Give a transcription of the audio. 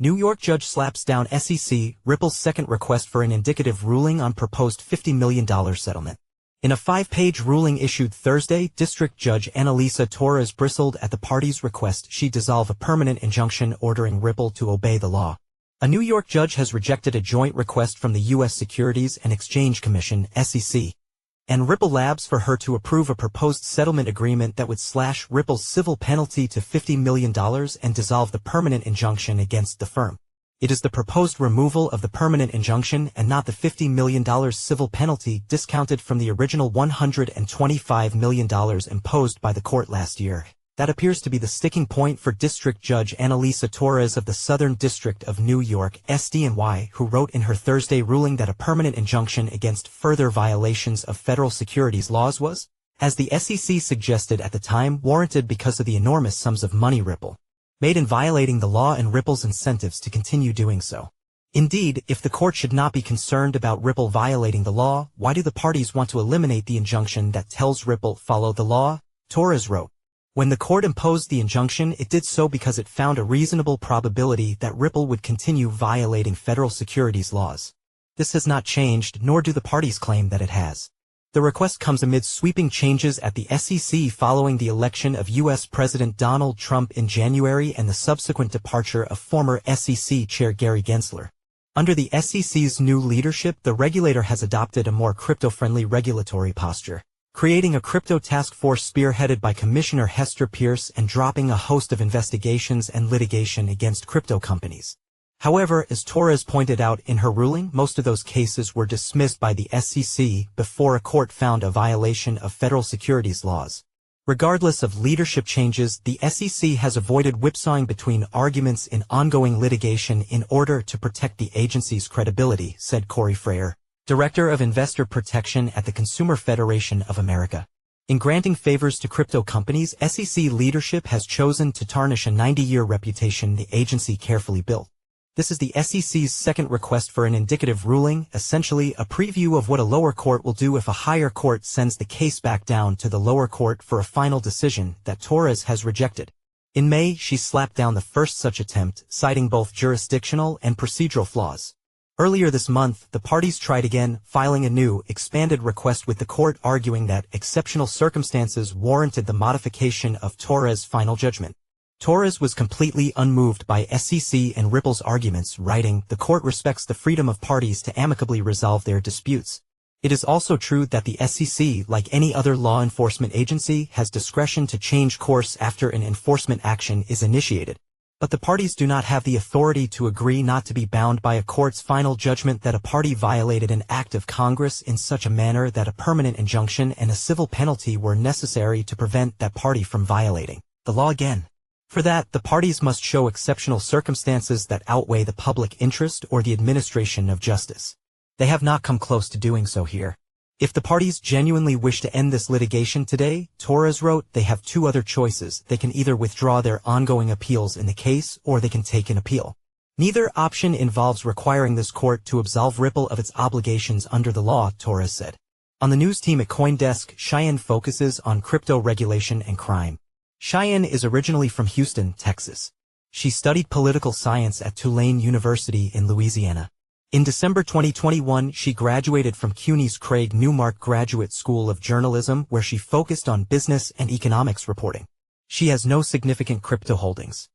New York judge slaps down SEC, Ripple's second request for an indicative ruling on proposed $50 million settlement. In a 5-page ruling issued Thursday, District Judge Analisa Torres bristled at the party's request she dissolve a permanent injunction ordering Ripple to obey the law. A New York judge has rejected a joint request from the U.S. Securities and Exchange Commission, SEC, and Ripple Labs for her to approve a proposed settlement agreement that would slash Ripple's civil penalty to $50 million and dissolve the permanent injunction against the firm. It is the proposed removal of the permanent injunction and not the $50 million civil penalty discounted from the original $125 million imposed by the court last year. That appears to be the sticking point for District Judge Analisa Torres of the Southern District of New York, SDNY, who wrote in her Thursday ruling that a permanent injunction against further violations of federal securities laws was, as the SEC suggested at the time, warranted because of the enormous sums of money Ripple made in violating the law and Ripple's incentives to continue doing so. Indeed, if the court should not be concerned about Ripple violating the law, why do the parties want to eliminate the injunction that tells Ripple follow the law? Torres wrote. When the court imposed the injunction, it did so because it found a reasonable probability that Ripple would continue violating federal securities laws. This has not changed, nor do the parties claim that it has. The request comes amid sweeping changes at the SEC following the election of U.S. President Donald Trump in January and the subsequent departure of former SEC Chair Gary Gensler. Under the SEC's new leadership, the regulator has adopted a more crypto-friendly regulatory posture, creating a crypto task force spearheaded by Commissioner Hester Pierce and dropping a host of investigations and litigation against crypto companies. However, as Torres pointed out in her ruling, most of those cases were dismissed by the SEC before a court found a violation of federal securities laws. Regardless of leadership changes, the SEC has avoided whipsawing between arguments in ongoing litigation in order to protect the agency's credibility, said Corey Freyer, Director of Investor Protection at the Consumer Federation of America. In granting favors to crypto companies, SEC leadership has chosen to tarnish a 90-year reputation the agency carefully built. This is the SEC's second request for an indicative ruling, essentially a preview of what a lower court will do if a higher court sends the case back down to the lower court for a final decision that Torres has rejected. In May, she slapped down the first such attempt, citing both jurisdictional and procedural flaws. Earlier this month, the parties tried again, filing a new, expanded request with the court arguing that exceptional circumstances warranted the modification of Torres' final judgment. Torres was completely unmoved by SEC and Ripple's arguments, writing, "The court respects the freedom of parties to amicably resolve their disputes. It is also true that the SEC, like any other law enforcement agency, has discretion to change course after an enforcement action is initiated. But the parties do not have the authority to agree not to be bound by a court's final judgment that a party violated an act of Congress in such a manner that a permanent injunction and a civil penalty were necessary to prevent that party from violating the law again. For that, the parties must show exceptional circumstances that outweigh the public interest or the administration of justice. They have not come close to doing so here. If the parties genuinely wish to end this litigation today," Torres wrote, "they have two other choices. They can either withdraw their ongoing appeals in the case, or they can take an appeal. Neither option involves requiring this court to absolve Ripple of its obligations under the law," Torres said. On the news team at CoinDesk, Cheyenne focuses on crypto regulation and crime. Cheyenne is originally from Houston, Texas. She studied political science at Tulane University in Louisiana. In December 2021, she graduated from CUNY's Craig Newmark Graduate School of Journalism, where she focused on business and economics reporting. She has no significant crypto holdings.